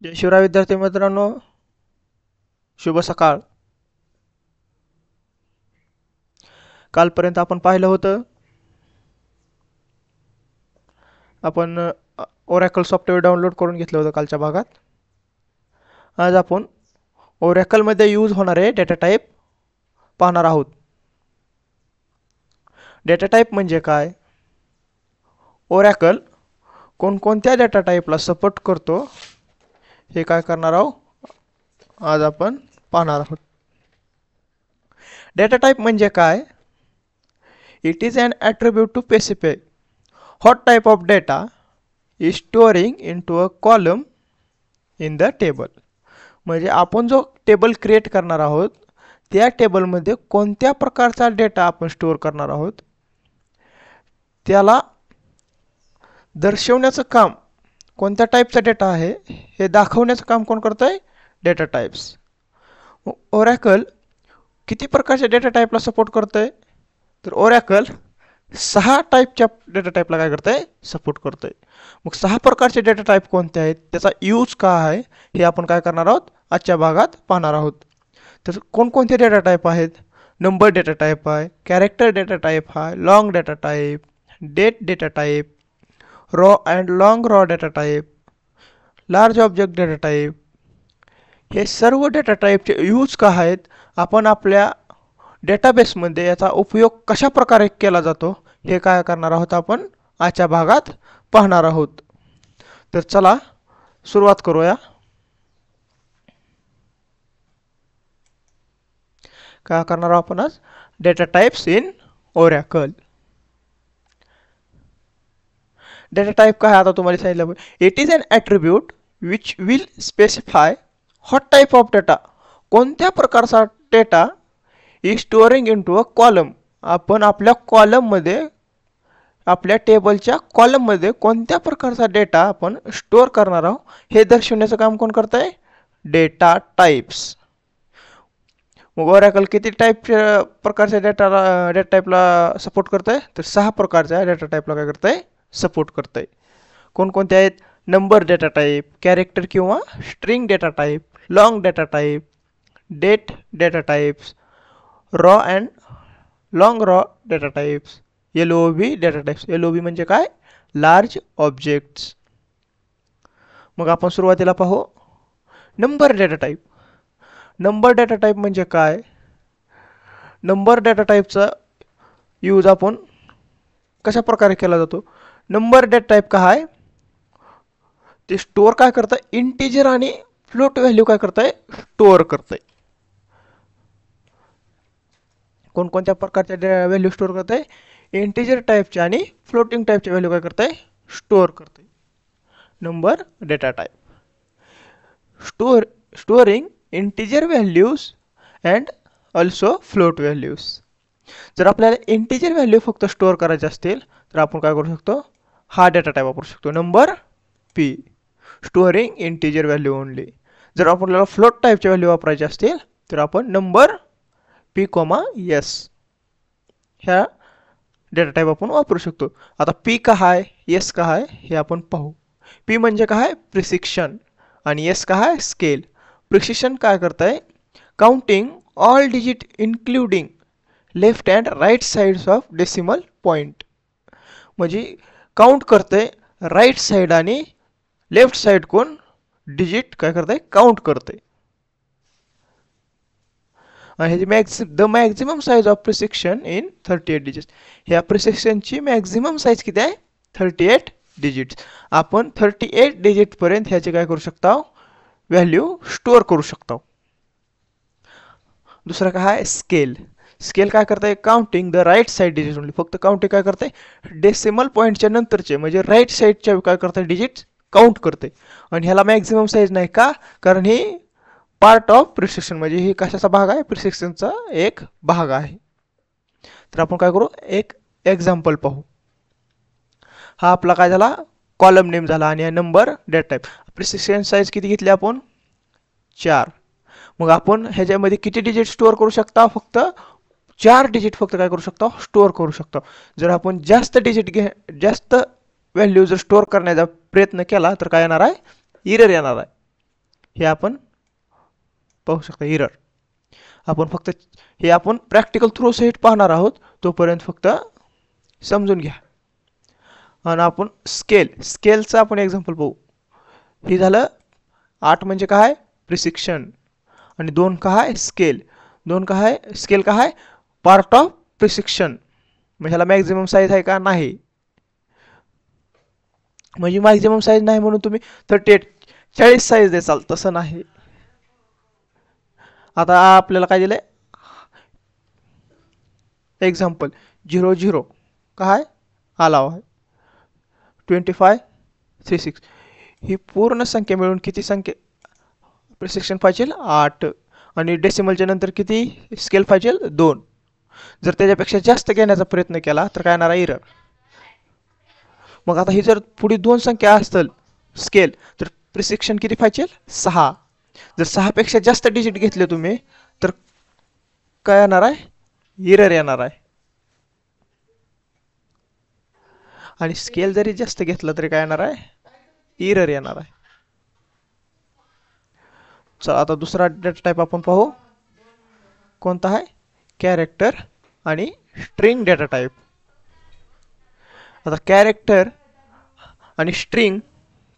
जय शिवराय विद्यार्थी मित्रांनो, शुभ सकाळ. कालपर्यंत आपण पाहिलं होतं, आपण ओरॅकल सॉफ्टवेअर डाउनलोड करून घेतलं होतं कालच्या भागात. आज आपण ओरॅकलमध्ये यूज होणारे डेटा टाईप पाहणार आहोत. डेटा टाईप म्हणजे काय, ओरॅकल कोणकोणत्या डेटा टाईपला सपोर्ट करतो हे काय करणार आहोत आज आपण पाहणार आहोत. डेटा टाइप म्हणजे काय? It is N attribute to specify what type of data is storing into a column in the table. म्हणजे आपण जो टेबल क्रिएट करणार आहोत त्या टेबलमध्ये कोणत्या प्रकारचा डेटा आपण स्टोअर करणार आहोत त्याला दर्शवण्याचं काम, कोणत्या टाईपचा डेटा आहे हे दाखवण्याचं काम कोण करतंय? Data types. ओरॅकल किती प्रकारच्या डेटा टाईपला सपोर्ट करतंय? तर ओरॅकल 6 टाईपच्या डेटा टाईपला काय करतंय? सपोर्ट करतंय. मग 6 प्रकारचे डेटा टाईप कोणते आहेत, त्याचा यूज काय आहे हे आपण काय करणार आहोत आजच्या भागात पाहणार आहोत. तर कोणकोणते डेटा टाईप आहेत? नंबर डेटा टाईप आहे, कॅरेक्टर डेटा टाईप आहे, long data type, date data type, raw and long raw data type, large object data type. हे सर्व डेटा टाईपचे यूज काय आहेत, आपण आपल्या डेटाबेसमध्ये याचा उपयोग कशा प्रकारे केला जातो हे काय करणार आहोत आपण आजच्या भागात पाहणार आहोत. तर चला सुरुवात करूया. काय करणार आहोत आपण आज? Data types in Oracle. Data type काय आता तुम्हाला सांगितलं, it is an attribute which will specify what type of data, कोणत्या प्रकारचा data is storing into a column. आपण आपल्या कॉलममध्ये, आपल्या टेबलच्या कॉलममध्ये कोणत्या प्रकारचा डेटा आपण स्टोअर करणार आहोत हे दर्शवण्याचं काम कोण करत आहे? Data types. मग ओरॅकल किती टाईपच्या प्रकारच्या डेटा टाईपला सपोर्ट करत आहे? तर 6 प्रकारच्या डेटा टाईपला काय करत आहे? सपोर्ट करत आहे. कोणकोणते आहेत? नंबर डेटा टाईप, कॅरेक्टर किंवा string data type, long data type, date data types, raw and long raw data types, LOB data types. LOB म्हणजे काय? Large objects. मग आपण सुरुवातीला पाहू number data type. Number data type म्हणजे काय? Number data टाइपचा use आपण कशा प्रकारे केला जातो? नंबर डेटा टाइप काय? ते स्टोअर काय करतं? इंटिजर आणि फ्लोट व्हॅल्यू काय करतंय? स्टोअर करतंय. कोणकोणत्या प्रकारच्या व्हॅल्यू स्टोअर करत आहे? इंटिजर टाईपच्या आणि फ्लोटिंग टाईपच्या व्हॅल्यू काय करत आहे? स्टोअर करत आहे. Number data type. Storing integer values and also float values. जर आपल्याला इंटिजर व्हॅल्यू फक्त स्टोअर करायचे असतील तर आपण काय करू शकतो? हा डेटा टाईप वापरू शकतो, number P, storing integer value only. जर आपल्याला फ्लोट टाईपच्या व्हॅल्यू वापरायचे असतील तर आपण नंबर P, S ह्या डेटा टाईप आपण वापरू शकतो. आता P का आहे, S का आहे हे आपण पाहू. P म्हणजे काय? प्रिसिक्शन. आणि S का आहे? स्केल. प्रिसिक्शन काय करत आहे? Counting all digit including left and right sides of decimal point. म्हणजे काउंट करते राईट साइड आणि लेफ्ट साइड कोण डिजिट काय करते? काउंट करते. आणि the maximum size of precision in 38 digits. ह्या प्रिसिक्शनची मॅक्झिमम साईज किती आहे? 38 डिजिट्स. आपण 38 डिजिट पर्यंत ह्याची काय करू शकता? व्हॅल्यू स्टोअर करू शकता. दुसरा काय आहे? स्केल. स्केल काय करते? Counting the right side digit only. फक्त काउंटिंग काय करते? डेसिमल पॉईंटच्या नंतरचे म्हणजे राईट साईडच्या काय करते? डिजिट काउंट करते. आणि ह्याला मॅक्झिमम साईज नाही का? कारण ही पार्ट ऑफ प्रिसिक्शन, म्हणजे ही कशाचा भाग आहे? प्रिसिक्शनचा एक भाग आहे. तर आपण काय करू? एक एक्झाम्पल पाहू. हा आपला काय झाला? कॉलम नेम झाला आणि नंबर डेटा टाईप. प्रिसिक्शन साईज किती घेतली आपण? 4. मग आपण ह्याच्यामध्ये किती डिजिट स्टोअर करू शकता? फक्त 4 डिजिट फक्त काय करू शकता? स्टोअर करू शकता. जर आपण जास्त डिजिट जास्त व्हॅल्यू जर स्टोअर करण्याचा प्रयत्न केला तर काय येणार आहे? एरर येणार आहे. हे आपण पाहू शकता एरर. आपण फक्त हे आपण प्रॅक्टिकल थ्रू सहित पाहणार आहोत, तोपर्यंत फक्त समजून घ्या. आणि आपण स्केलचं आपण एक्झाम्पल पाहू. हे झालं 8 म्हणजे काय प्रिसिक्शन आणि 2 काय स्केल. 2 काय स्केल काय पार्ट ऑफ प्रिसिक्शन. म्हणजे ह्याला मॅक्झिमम साईज आहे का नाही, म्हणजे मॅक्झिमम साईज नाही म्हणून तुम्ही 38 40 साईज देसाल तसं नाही. आता आपल्याला काय दिलंय एक्झाम्पल 00 काय अलाव आहे 25 36. ही पूर्ण संख्या मिळून किती संख्या प्रिसिक्शन पाहिजे 8 आणि डेसिमलच्या नंतर किती स्केल पाहिजे 2. जर त्याच्यापेक्षा जास्त घेण्याचा प्रयत्न केला तर काय येणार एरर. मग आता ही जर पुढे 2 संख्या असतील स्केल तर प्रिसिक्शन किती पाहिजे 6. जर 6 पेक्षा जास्त डिजिट घेतले तुम्ही तर काय येणार आहे एरर येणार आहे. आणि स्केल जरी जास्त घेतला तरी काय येणार आहे एरर येणार आहे. चला आता दुसरा डेटा टाइप आपण पाहू. कोणता आहे कॅरेक्टर आणि स्ट्रिंग डेटा टाइप. आता कॅरेक्टर आणि स्ट्रिंग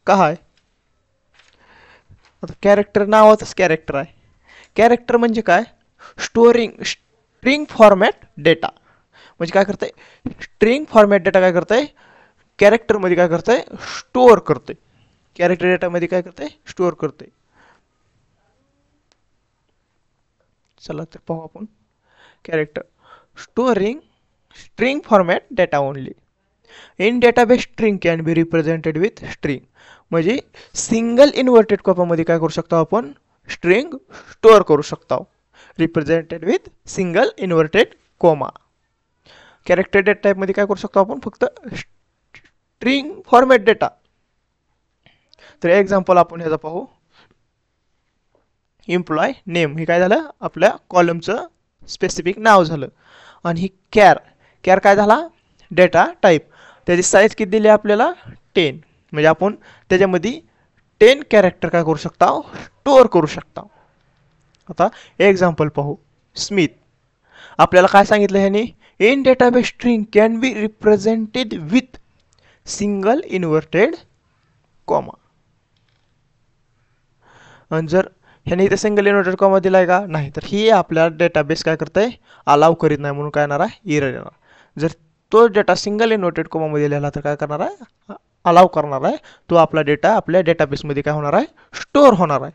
काय, आता कॅरेक्टर नावातच कॅरेक्टर आहे. कॅरेक्टर म्हणजे काय स्ट्रिंग फॉर्मॅट डेटा. म्हणजे काय करते स्ट्रिंग फॉर्मॅट डेटा काय करते कॅरेक्टर मध्ये काय करते स्टोअर करते. कॅरेक्टर डेटा मध्ये काय करते स्टोअर करते. चला तर पाहू आपण. Character storing string format data only in database. String can be represented with string. म्हणजे सिंगल इन्व्हर्टेड कॉमामध्ये काय करू शकतो आपण स्ट्रिंग स्टोअर करू शकतो represented with single inverted comma. Character data type मध्ये काय करू शकतो आपण फक्त स्ट्रिंग फॉर्मॅट डेटा. तर एक्झाम्पल आपण ह्याचा पाहू. एम्प्लॉय नेम हे काय झालं आपल्या कॉलमचं स्पेसिफिक नाव झालं. आणि ही कॅर काय झाला डेटा टाइप. त्याची साईज किती दिली आपल्याला 10. म्हणजे आपण त्याच्यामध्ये 10 कॅरेक्टर काय करू शकता स्टोअर करू शकता. आता एक्झाम्पल पाहू. स्मिथ आपल्याला काय सांगितलं ह्याने in database string can be represented with single inverted comma. आणि जर ह्याने इथे सिंगल इन्व्हर्टेड कॉमा दिलाय का नाही तर ही आपल्या डेटाबेस काय करतंय अलाव करीत नाही म्हणून काय येणार आहे एरर येणार. जर तो डेटा सिंगल इन्व्हर्टेड कॉमा मध्ये लिहिला तर काय करणार आहे अलाव करणार आहे. तो आपला डेटा आपल्या डेटाबेसमध्ये काय होणार आहे स्टोअर होणार आहे.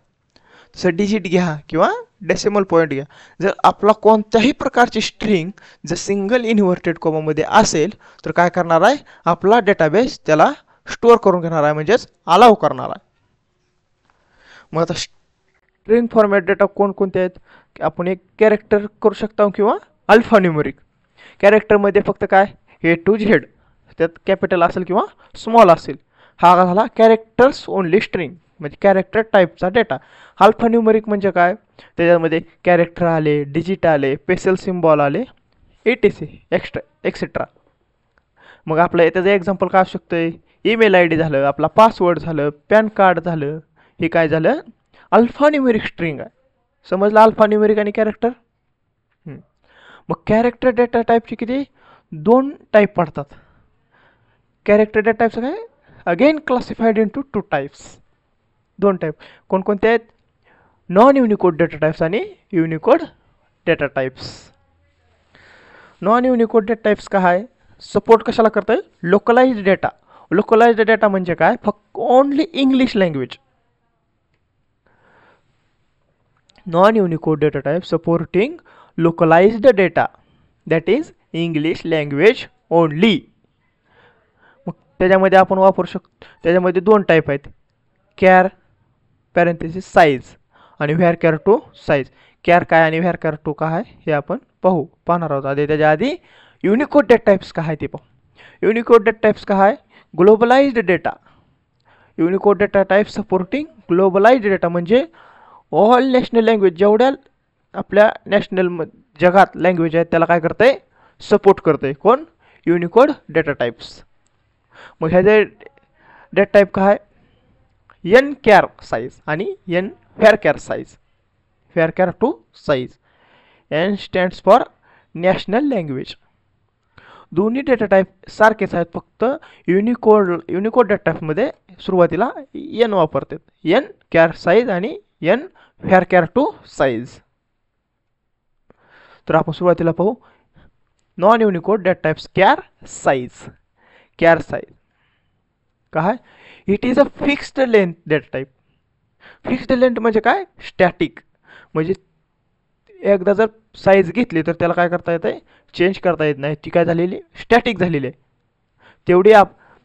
तसं डिजिट घ्या किंवा डेसिमल पॉईंट घ्या. जर आपला कोणत्याही प्रकारची स्ट्रिंग जर सिंगल इन्व्हर्टेड कॉमामध्ये असेल तर काय करणार आहे आपला डेटाबेस त्याला स्टोअर करून घेणार आहे म्हणजेच अलाव करणार आहे. मग आता स्ट्रिंग फॉर्मॅट डेटा कोणकोणते आहेत आपण एक कॅरेक्टर करू शकता किंवा अल्फान्यूमेरिक. कॅरेक्टरमध्ये फक्त काय A to Z त्यात कॅपिटल असेल किंवा स्मॉल असेल. हा झाला कॅरेक्टर्स ओनली स्ट्रिंग म्हणजे कॅरेक्टर टाईपचा डेटा. अल्फान्यूमेरिक म्हणजे काय त्याच्यामध्ये कॅरेक्टर आले डिजिट आले स्पेशल सिम्बॉल आले etc एक्सेट्रा. मग आपलं त्याचं एक्झाम्पल काय असू शकतं ईमेल ID झालं आपला पासवर्ड झालं पॅन कार्ड झालं. हे काय झालं अल्फान्यूमेरिक स्ट्रिंग आहे. समजलं अल्फान्यूमेरिक आणि कॅरेक्टर. मग कॅरेक्टर डेटा टाईपचे किती 2 टाईप पडतात. कॅरेक्टर डेटा टाईपचं काय again classified into 2 types. 2 type कोणकोणते आहेत नॉन युनिकोड डेटा टाईप्स आणि Unicode data types. Non Unicode data types काय आहे सपोर्ट कशाला करता येईल लोकलाइज्ड डेटा. लोकलाइज्ड डेटा म्हणजे काय फक्त only English language. Non Unicode data type supporting localized data that is English language only. मग त्याच्यामध्ये आपण वापरू शकतो त्याच्यामध्ये 2 टाईप आहेत कॅर पॅरेंथेसिस साईज आणि varchar two size. Char काय आणि व्हेअर कॅर टू काय आहे हे आपण पाहणार आहोत. त्याच्या आधी युनिकोड डेटा टाईप्स काय आहे ते पाहू. युनिकोड डेटा टाईप्स काय आहे globalised data. Unicode data type supporting globalised data म्हणजे ऑल नॅशनल लँग्वेज जेवढ्या आपल्या नॅशनल जगात लँग्वेज आहेत त्याला काय करते सपोर्ट करते कोण युनिकोड डेटा टाईप्स. मग ह्याचे डेटा टाईप काय एन कॅर साईज आणि N varchar size. varchar to size. N stands for national language. दोन्ही डेटा टाईप सारखेच आहेत, फक्त युनिकोड डेटा टाईपमध्ये सुरुवातीला एन वापरतात. एन कॅर साईज आणि एन व्हॅरकॅर टू साईज. तर आपण सुरुवातीला पाहू non Unicode data types. Char size. Char size काय? It is a fixed length data type. Fixed length म्हणजे काय? स्टॅटिक. म्हणजे एकदा जर साईज घेतली तर त्याला काय करता येतं? चेंज करता येत नाही. ती काय झालेली? स्टॅटिक झालेली आहे. तेवढी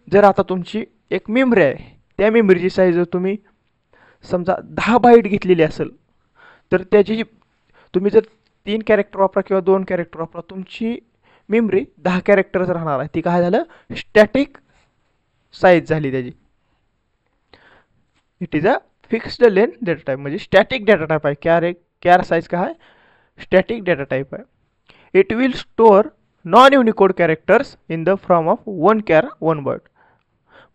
जर आता तुमची एक मेमरी आहे, त्या मेमरीची साईज जर तुम्ही समजा 10 बाईट घेतलेली असेल तर त्याची तुम्ही जर 3 कॅरेक्टर वापरा किंवा 2 कॅरेक्टर वापरा, तुमची मेमरी 10 कॅरेक्टरच राहणार आहे. ती काय झालं? स्टॅटिक साईज झाली त्याची. It is a fixed length data type म्हणजे स्टॅटिक डेटा टाईप आहे. कॅर साईज काय आहे? स्टॅटिक डेटा टाईप आहे. It will store non Unicode characters in the form of 1 char 1 byte.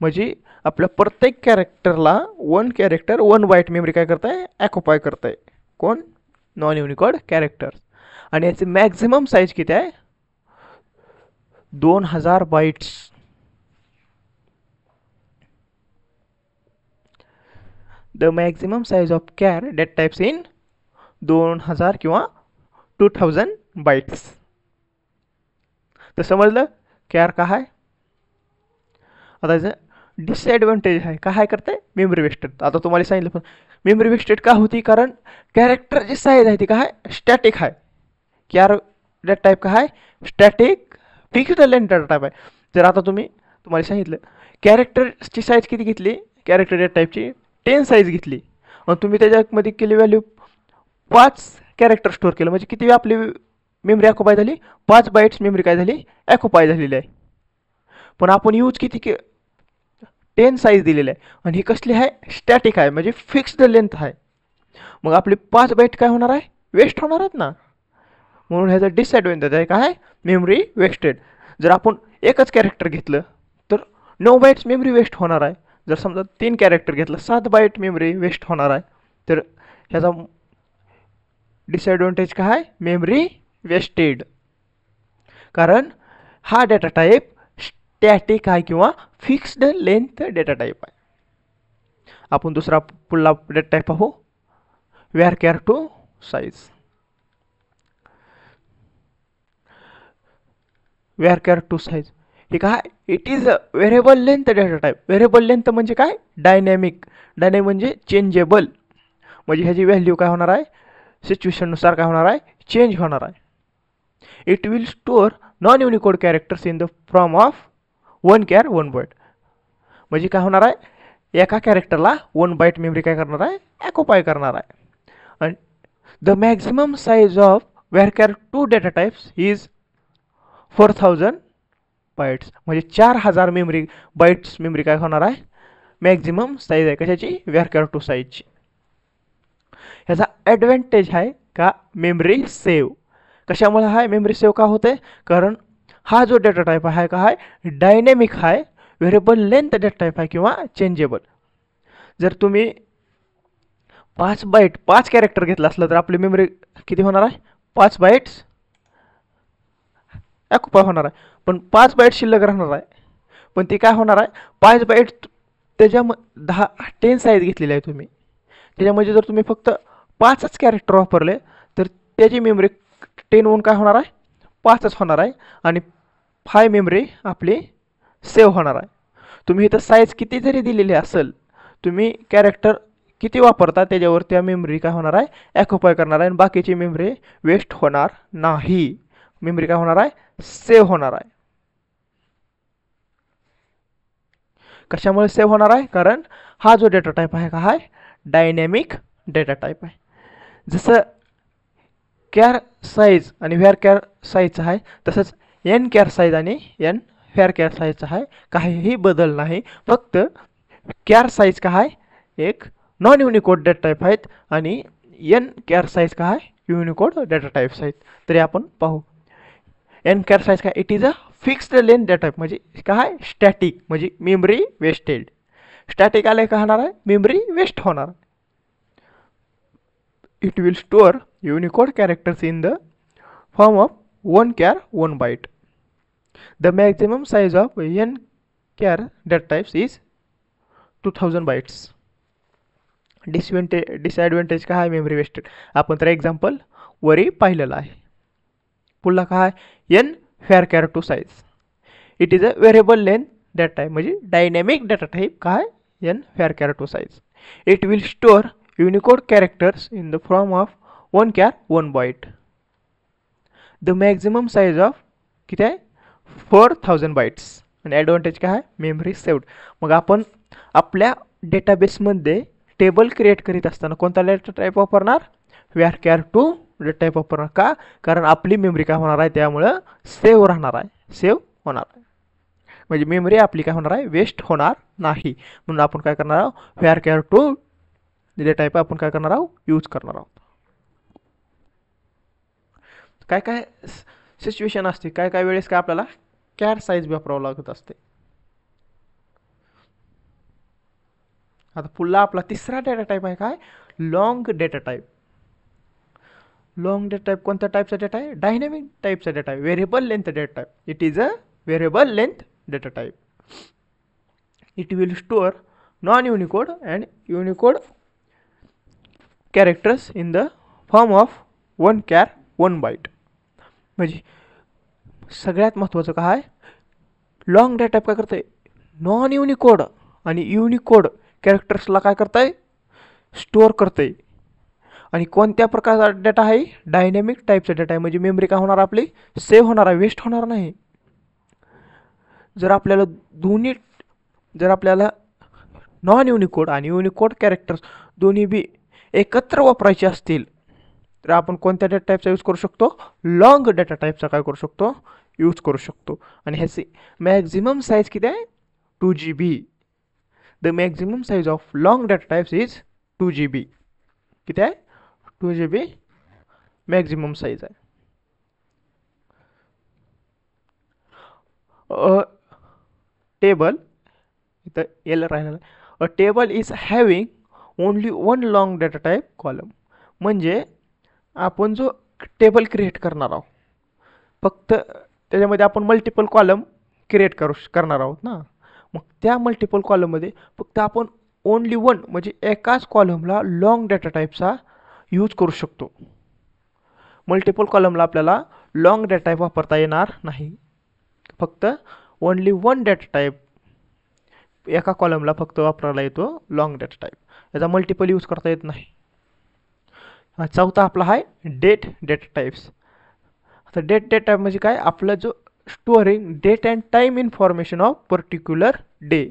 म्हणजे आपल्या प्रत्येक कॅरेक्टरला 1 कॅरेक्टर 1 बाईट मेमरी काय करताय? ॲक्युपाय करताय. कोण? Non Unicode characters. आणि याचे मॅक्झिमम साईज किती आहे? 2000 bytes. The maximum size of char data types in 2000 किंवा 2000 बाईट्स. तर समजलं कॅर काय आहे. आता याचं डिसएडव्हान्टेज आहे. काय करते? Memory wasted. आता तुम्हाला सांगितलं पण मेमरी वेस्टेड का होती? कारण कॅरेक्टरची साईज आहे ती काय? स्टॅटिक आहे. कॅर डेटा टाईप काय आहे? Static fixed length data type आहे. जर आता तुम्हाला सांगितलं कॅरेक्टरची साईज किती घेतली? कॅरेक्टर डेटा टाईपची 10 साईज घेतली आणि तुम्ही त्याच्यामध्ये केली व्हॅल्यू 5 कॅरेक्टर स्टोअर केलं, म्हणजे किती आपली मेमरी ॲक्युपाय झाली? 5 बाईट्स मेमरी काय झाली? ॲक्युपाय झालेली आहे. पण आपण यूज किती 10 साईज दिलेलं आहे आणि ही कसली आहे? स्टॅटिक आहे म्हणजे फिक्स्ड लेंथ आहे. मग आपली 5 बाईट काय होणार आहे? वेस्ट होणार आहेत ना. म्हणून ह्याचं डिसएडव्हान्टेज आहे काय? Memory wasted. जर आपण एकच कॅरेक्टर घेतलं तर 9 बाईट्स मेमरी वेस्ट होणार आहे. जर समजा 3 कॅरेक्टर घेतलं 7 बाईट मेमरी वेस्ट होणार आहे. तर ह्याचा डिसएडव्हान्टेज काय आहे? Memory wasted. कारण हा डेटा टाईप स्टॅटिक आहे किंवा फिक्स्ड लेंथ डेटा टाईप आहे. आपण दुसरा पुढला डेटा टाईप पाहू. व्हॅरकॅर टू साईज. व्हॅरकॅर टू साईज हे काय? It is a variable length data type. Variable length म्हणजे काय? डायनॅमिक. डायनॅमिक म्हणजे चेंजेबल. म्हणजे ह्याची व्हॅल्यू काय होणार आहे? सिच्युएशननुसार काय होणार आहे? चेंज होणार आहे. It will store non Unicode characters in the form of 1 char 1 byte. म्हणजे काय होणार आहे? एका कॅरेक्टरला 1 बाईट मेमरी काय करणार आहे? ॲक्युपाय करणार आहे. आणि the maximum size of varchar two data types is 4000 bytes. म्हणजे 4000 बाईट्स मेमरी काय होणार आहे? मॅक्झिमम साईज आहे. कशाची? व्हॅरकॅर टू साईजची. ह्याचा ॲडव्हान्टेज आहे का? Memory save. कशामुळे आहे मेमरी सेव्ह का होते? कारण हा जो डेटा टाईप आहे का आहे? डायनॅमिक आहे. व्हेरिएबल लेंथ डेटा टाईप आहे किंवा चेंजेबल. जर तुम्ही 5 कॅरेक्टर घेतलं असलं तर आपली मेमरी किती होणार आहे? 5 बाईट्स ॲक्युपाय होणार आहे. पण 5 बाईट शिल्लक राहणार आहे. पण ती काय होणार आहे? 5 बाईट त्याच्या 10 साईज घेतलेली आहे तुम्ही. त्याच्यामध्ये जर तुम्ही फक्त 5च कॅरेक्टर वापरले तर त्याची मेमरी 10 होऊन काय होणार आहे? 5च होणार आहे आणि 5 मेमरी आपली सेव्ह होणार आहे. तुम्ही इथं साईज किती जरी दिलेली असेल, तुम्ही कॅरेक्टर किती वापरता त्याच्यावर त्या मेमरी काय होणार आहे? ॲक्युपाय करणार आहे आणि बाकीची मेमरी वेस्ट होणार नाही. मेमरी काय होणार आहे? सेव्ह होणार आहे. कशामुळे सेव्ह होणार आहे? कारण हा जो डेटा टाईप आहे का आहे? डायनॅमिक डेटा टाईप आहे. जसं कॅर साईज आणि व्हॅरकॅर साईजचं आहे तसंच एन कॅर साईज आणि एन व्हॅरकॅर साईजचं आहे. काहीही बदल नाही. फक्त कॅर साईज का आहे? एक नॉन युनिकोड डेटा टाईप आहेत आणि एन कॅर साईज का आहे? युनिकोड डेटा टाईप्स आहेत. तरी आपण पाहू. एन कॅर साईज काय? It is a fixed length data type. म्हणजे काय? स्टॅटिक. म्हणजे मेमरी वेस्टेड. स्टॅटिक आले का होणार आहे? मेमरी वेस्ट होणार. it will store Unicode characters in the form of 1 char 1 byte. The maximum size of n char data types is 2000 bytes. Disadvantage काय आहे मेमरी वेस्टेड आपण तर एक्झाम्पल वरी पाहिलेलं आहे. पुढला काय N var char two size it is a variable length data type म्हणजे dynamic data type काय N var char two size. It will store Unicode characters in the form of 1 char 1 byte. The maximum size of किती आहे 4000 bytes. आणि advantage काय आहे memory saved. मग आपण आपल्या डेटाबेसमध्ये टेबल क्रिएट करीत असताना कोणता डेटा टाईप वापरणार व्यारकॅर टू डेटा टाईप वापरणार का कारण आपली मेमरी काय होणार आहे त्यामुळं सेव्ह राहणार आहे सेव्ह होणार आहे म्हणजे मेमरी आपली काय होणार आहे वेस्ट होणार नाही म्हणून आपण काय करणार आहोत व्यारकॅर टू डेटा टाईप आपण काय करणार आहोत यूज करणार आहोत. काय काय सिच्युएशन असते काय काय वेळेस काय आपल्याला कॅर साईज वापरावं लागत असते. आता पुढला आपला तिसरा डेटा टाईप आहे काय long data type. Long data type कोणत्या टाईपचा डेटा आहे डायनॅमिक टाईपचा डेटा आहे variable length data type. It is a variable length data type. It will store non Unicode and Unicode characters in the form of 1 char 1 byte. म्हणजे सगळ्यात महत्त्वाचं काय आहे लॉंग डेटा टाईप काय करते नॉन युनिकोड आणि Unicode कॅरेक्टर्सला काय करताय स्टोअर करते. आणि कोणत्या प्रकारचा डेटा आहे डायनॅमिक टाईपचा डेटा आहे म्हणजे मेमरी काय होणार आपली सेव्ह होणार आहे वेस्ट होणार नाही. जर आपल्याला नॉन युनिकोड आणि युनिकोड कॅरेक्टर्स दोन्ही बी एकत्र वापरायचे असतील तर आपण कोणत्या डेटा टाईपचा यूज करू शकतो लॉंग डेटा टाईपचा काय करू शकतो यूज करू शकतो. आणि ह्याची मॅक्झिमम साईज किती आहे 2 GB. The maximum size of long data types is 2 GB. किती आहे 2 GB मॅक्झिमम साईज आहे. टेबल इथं एल राहिलेलं अ table is having only 1 long data type column. म्हणजे आपण जो टेबल क्रिएट करणार आहोत फक्त त्याच्यामध्ये आपण मल्टिपल कॉलम क्रिएट करणार आहोत ना मग त्या मल्टिपल कॉलममध्ये फक्त आपण ओनली 1 म्हणजे एकाच कॉलमला लॉंग डेटा टाईपचा यूज करू शकतो. मल्टिपल कॉलमला आपल्याला लॉंग डेटा टाईप वापरता येणार नाही. फक्त ओनली 1 डेटा टाईप एका कॉलमला फक्त वापरायला येतो लॉंग डेटा टाईप. याचा मल्टिपल यूज करता येत नाही. चौथा आपला आहे डेट डेटा टाईप्स. आता डेट डेटा टाईप म्हणजे काय आपला जो storing date and time information of particular day.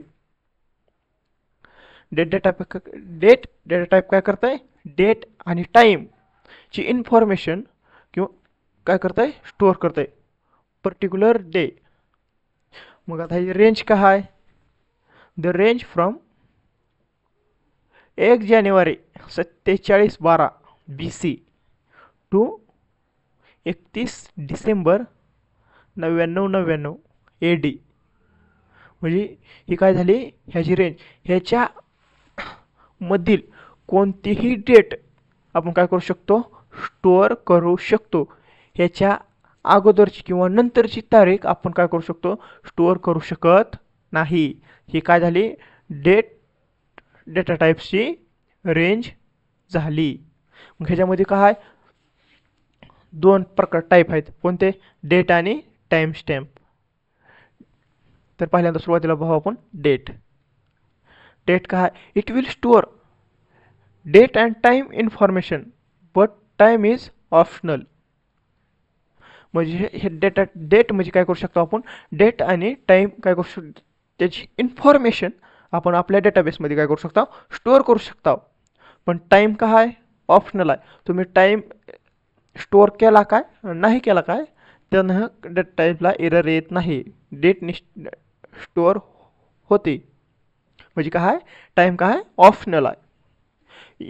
Date data type काय करताय डेट आणि टाईमची इन्फॉर्मेशन किंवा काय करताय स्टोअर करताय पर्टिक्युलर डे. मग आता ही रेंज काय आहे the range from 1 January 4712 BC to 31 December 9999 AD. म्हणजे ही काय झाली ह्याची रेंज ह्याच्या मधील कोणतीही डेट आपण काय करू शकतो स्टोअर करू शकतो. ह्याच्या अगोदरची किंवा नंतरची तारीख आपण काय करू शकतो स्टोअर करू शकत नाही. ही काय झाली डेटा टाईप्सची रेंज झाली. मग ह्याच्यामध्ये काय 2 प्रकार टाईप आहेत कोणते डेट आणि टाईम स्टॅम्प. तर पहिल्यांदा सुरुवातीला पाहू आपण डेट. डेट काय it will store date and time information but time is optional. म्हणजे हे डेट म्हणजे काय करू शकतो आपण डेट आणि टाईम काय करू शकतो त्याची इन्फॉर्मेशन आपण आपल्या डेटाबेसमध्ये काय करू शकता स्टोअर करू शकता. पण टाईम काय आहे ऑप्शनल आहे. तुम्ही टाईम स्टोअर केला काय नाही केला काय त्यानं डेटा टाईपला एरर येत नाही डेट स्टोअर होते. म्हणजे काय आहे टाईम काय ऑप्शनल आहे.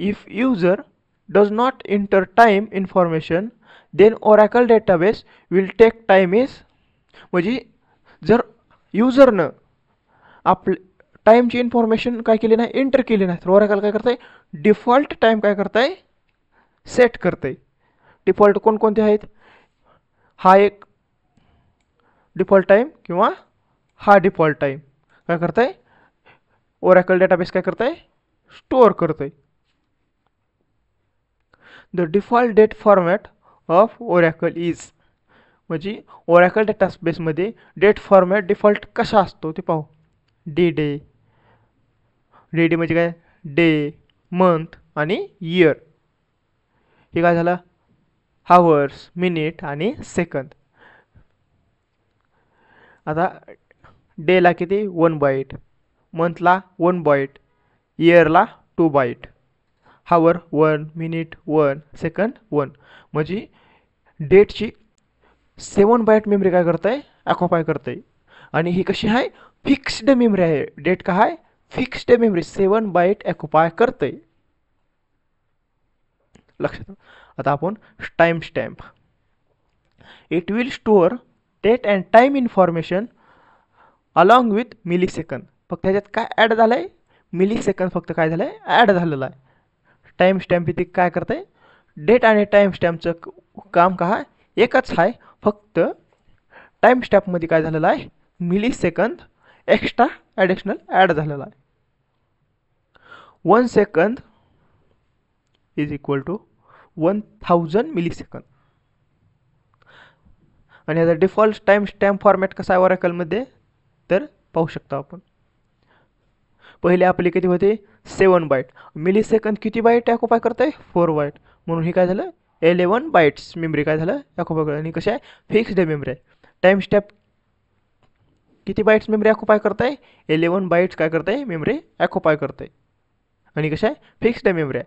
If user does not enter time information then Oracle database will take time is. म्हणजे जर युजरनं आपले टाईमची इन्फॉर्मेशन काय केली नाही एंटर केली नाही तर ओरॅकल काय करताय डिफॉल्ट टाईम काय करताय सेट करते. डिफॉल्ट कोणकोणते आहेत? हा एक डिफॉल्ट टाईम किंवा हा डिफॉल्ट टाईम काय करतंय? ओरॅकल डेटाबेस काय करतंय? स्टोअर करतंय. The default date format of Oracle is, म्हणजे ओरॅकल डेटाबेसमध्ये डेट फॉर्मॅट डिफॉल्ट कसा असतो ते पाहू. डी डे, डी डे म्हणजे काय? डे, मंथ आणि इयर. हे काय झालं? हावर्स, मिनिट आणि सेकंद. आता डेला किती? 1 बाईट, मंथला 1 बाईट, इयरला 2 बाईट, हावर 1, मिनिट 1, सेकंद 1. म्हणजे डेटची 7 बाईट मेमरी काय करतंय? ऑक्युपाय करतंय. आणि ही कशी आहे? फिक्स्ड मेमरी आहे. डेट काय आहे? फिक्स्ड मेमरी 7 बाईट ऑक्युपाय करतंय. लक्षात. आता आपण time stamp. It will store date and time information along with millisecond. फक्त ह्याच्यात काय ॲड झालं आहे? मिली सेकंद फक्त काय झालं आहे? ॲड झालेलं आहे. टाइम स्टॅम्प इथे काय करतंय? डेट आणि टाइम स्टॅम्पचं काम काय? एकच आहे. फक्त टाइम स्टॅम्पमध्ये काय झालेलं आहे? Millisecond extra additional add झालेला आहे. 1 second is equal to 1000 millisecond. आणि याचा डिफॉल्ट टाइम स्टॅम्प फॉर्मॅट कसा आहे ओरॅकलमध्ये तर पाहू शकता आपण. पहिले आपले किती होते? 7 बाईट. मिली सेकंद किती बाईट ऑक्युपाय करते? 4 बाईट. म्हणून हे काय झालं? 11 बाईट्स मेमरी काय झालं? ऑक्युपाय करते. आणि कशी आहे? फिक्स्ड मेमरी आहे. टाइम स्टॅम्प किती बाईट्स मेमरी ऑक्युपाय करते? 11 बाईट्स काय करते? मेमरी ऑक्युपाय करते. आणि कशा आहे? फिक्स्ड मेमरी आहे.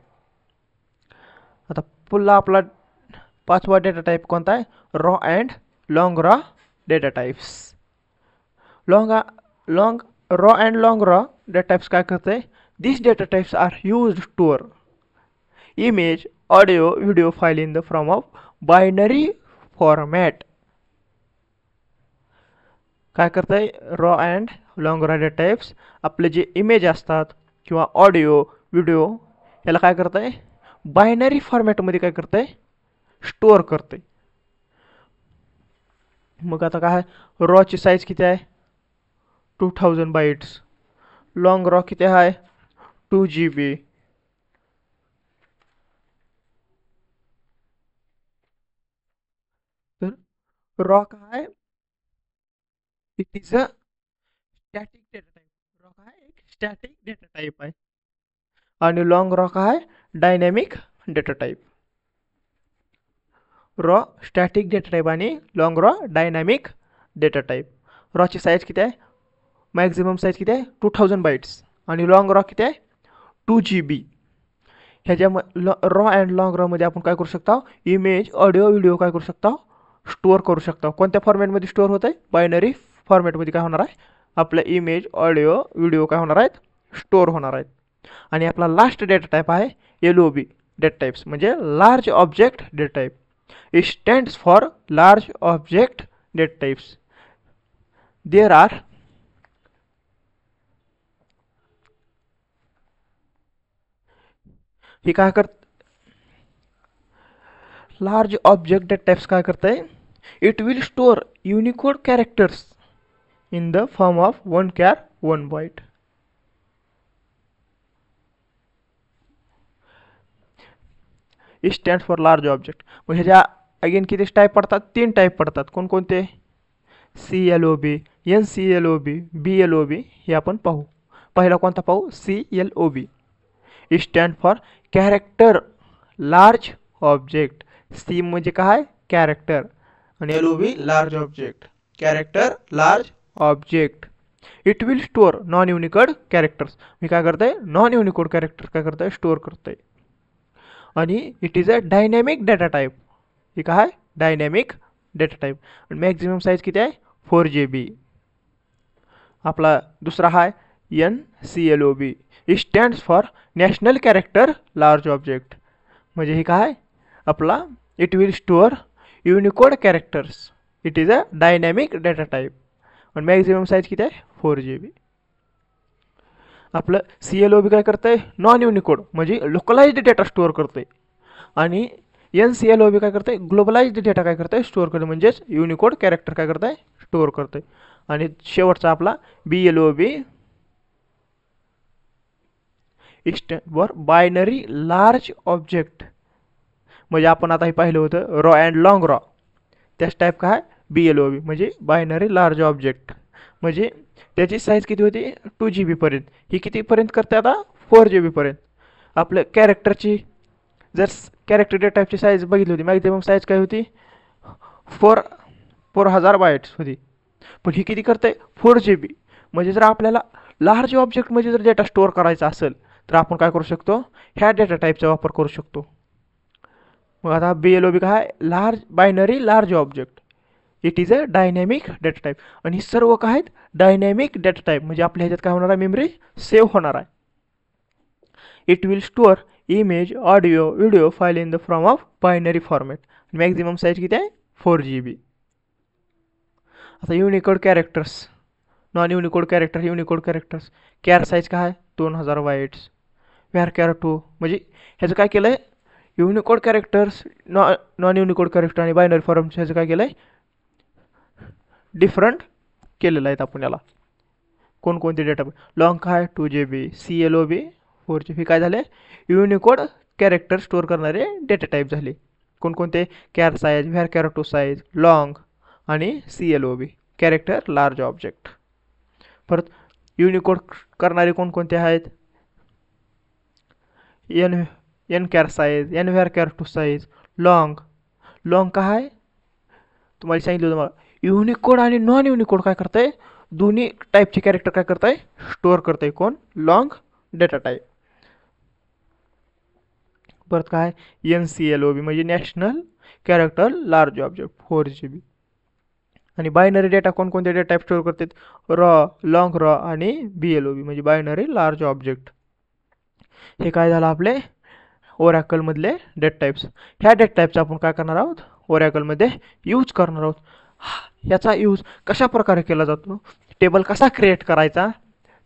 आता पुन्हा आपला 5वा डेटा टाईप कोणता आहे? Raw and long raw data types. Raw and long raw data types काय करते? This data types are used to store image, audio, video file in the form of binary format. काय करतंय? Raw and long raw data types आपले जे image असतात किंवा audio, video याला काय करतंय? बायनरी फॉर्मॅटमध्ये काय करतंय? स्टोअर करतंय. मग आता काय? रॉची साईज किती आहे? 2000 बाईट्स. लॉंग रॉ किती आहे? 2 GB. तर रॉ काय? It is a static data type. Raw काय? एक स्टॅटिक डेटा टाईप आहे. आणि लॉंग रॉ काय? Dynamic data type. Raw static data type आणि long raw dynamic data type. रॉची साईज किती आहे? मॅक्झिमम साईज किती आहे? 2000 बाईट्स. आणि लॉंग रॉ किती आहे? 2 GB. ह्याच्या रॉ अँड लॉंग रॉमध्ये आपण काय करू शकता? इमेज, ऑडिओ, व्हिडिओ काय करू शकता? स्टोअर करू शकता. कोणत्या फॉर्मॅटमध्ये स्टोअर होत आहे? बायनरी फॉर्मॅटमध्ये काय होणार आहे? आपल्या इमेज, ऑडिओ, व्हिडिओ काय होणार आहेत? स्टोअर होणार आहेत. आणि आपला लास्ट डेटा टाईप आहे LOB डेटा टाईप्स, म्हणजे large object data type. It stands for large object data types. There are हे काय लार्ज ऑब्जेक्ट डेटा टाईप्स काय करतंय? It will store Unicode characters in the form of 1 char 1 byte. It stands for large object. मग ह्याच्या again किती type पडतात? 3 type पडतात. कोणकोणते? CLOB, NCLOB, BLOB. हे आपण पाहू. पहिला कोणता पाहू? CLOB. It stand for character large object. C म्हणजे काय? कॅरेक्टर. आणि LOB large object. Character large object. It will store non Unicode characters. मी काय करतंय? नॉन युनिकोड कॅरेक्टर काय करतंय? स्टोअर करतंय. आणि it is a dynamic data type. हे काय? Dynamic data type. आणि मॅक्झिमम साईज किती आहे? 4 GB. आपला दुसरा आहे NCLOB. It stands for national character large object. म्हणजे हे काय? आपला it will store Unicode characters. It is a dynamic data type. आणि मॅक्झिमम साईज किती आहे? 4 GB. आपलं CLOB काय करतंय? नॉन युनिकोड म्हणजे लोकलाइज्ड डेटा स्टोअर करतंय. आणि NCLOB काय करते, ग्लोबलाइज्ड डेटा काय करते, स्टोअर करते, म्हणजेच युनिकोड कॅरेक्टर काय करते, स्टोअर करते. आणि शेवटचा आपला BLOB वर बायनरी लार्ज ऑब्जेक्ट, म्हणजे आपण आता हे पाहिलं होतं रॉ अँड लॉंग रॉ, त्याच टाईप काय BLOB म्हणजे बायनरी लार्ज ऑब्जेक्ट. म्हणजे त्याची साईज किती होती 2 GB पर्यंत, ही कितीपर्यंत करते आता 4 GB पर्यंत. आपल्या कॅरेक्टरची जर कॅरेक्टर डेटा टाईपची साईज बघितली होती, मॅक्झिमम साईज काय होती 4000 बायट्स होती, पण ही किती करते 4 GB. म्हणजे जर आपल्याला लार्ज ऑब्जेक्टमध्ये जर डेटा स्टोअर करायचा असेल तर आपण काय करू शकतो, ह्या डेटा टाईपचा वापर करू शकतो. मग आता BLOB काय, large binary large object, it is a dynamic data type. आणि ही सर्व काय आहेत डायनॅमिक डेटा टाईप, म्हणजे आपल्या ह्याच्यात काय होणार आहे, मेमरी सेव्ह होणार आहे. It will store image, audio, video file in the form of binary format. Maximum size किती आहे 4 GB. आता Unicode characters, non Unicode character, Unicode characters, care size काय आहे 2000 बायट्स. कॅर 2 म्हणजे ह्याचं काय केलं आहे, Unicode characters, non Unicode character आणि बायनरी फॉर्मचं ह्याचं काय केलं आहे, डिफरंट केलेलं आहेत आपण याला. कोणकोणते डेटा, लॉंग काय 2 GB, CLOB 4 GB. काय झाले, युनिकोड कॅरेक्टर स्टोअर करणारे डेटा टाईप झाले. कोणकोणते, char size, char 2 size, long आणि CLOB कॅरेक्टर लार्ज ऑब्जेक्ट. परत युनिकोड करणारे कोणकोणते आहेत, N char size, char 2 size, long. Long काय आहे तुम्हाला सांगितलं होतं मला, युनिकोड आणि नॉन युनिकोड काय करतंय, दोन्ही टाईपचे कॅरेक्टर काय करताय स्टोअर करताय, कोण, लॉंग डेटा टाईप. परत काय NCLOB म्हणजे national character large object 4 GB. आणि बायनरी डेटा कोणकोणते डेटा टाईप स्टोअर करतात, रॉ, लॉंग रॉ आणि BLOB म्हणजे बायनरी लार्ज ऑब्जेक्ट. हे काय झालं आपले ओरॅकलमधले डेटा टाईप्स. ह्या डेटा टाईपचा आपण काय करणार आहोत, ओरॅकलमध्ये यूज करणार आहोत. ह्याचा यूज कशा प्रकारे केला जातो, टेबल कसा क्रिएट करायचा,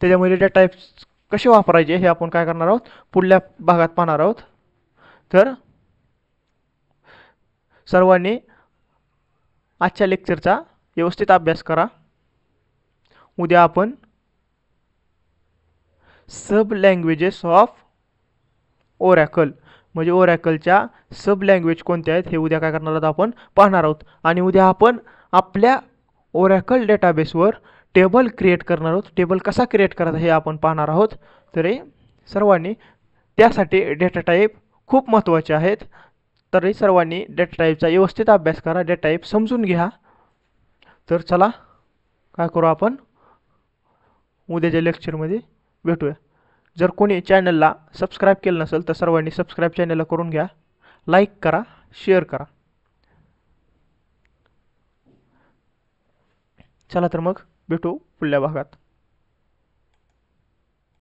त्याच्यामध्ये डेटा टाईप्स कसे वापरायचे हे आपण काय करणार आहोत पुढल्या भागात पाहणार आहोत. तर सर्वांनी आजच्या लेक्चरचा व्यवस्थित अभ्यास करा. उद्या आपण सब लँग्वेजेस ऑफ ओरॅकल म्हणजे ओरॅकलच्या सब लँग्वेज कोणत्या आहेत हे उद्या काय करणार आहोत आपण पाहणार आहोत. आणि उद्या आपण आपल्या ओरॅकल डेटाबेसवर टेबल क्रिएट करणार आहोत. टेबल कसा क्रिएट करायचा हे आपण पाहणार आहोत. तरी सर्वांनी त्यासाठी डेटा टाईप खूप महत्त्वाचे आहेत. तरी सर्वांनी डेटा टाईपचा व्यवस्थित अभ्यास करा, डेटा टाईप समजून घ्या. तर चला काय करू, आपण उद्याच्या लेक्चरमध्ये भेटूया. जर कोणी चॅनलला सबस्क्राईब केलं नसेल तर सर्वांनी सबस्क्राईब चॅनलला करून घ्या, लाईक करा, शेअर करा. चला तर मग भेटू पुढल्या भागात.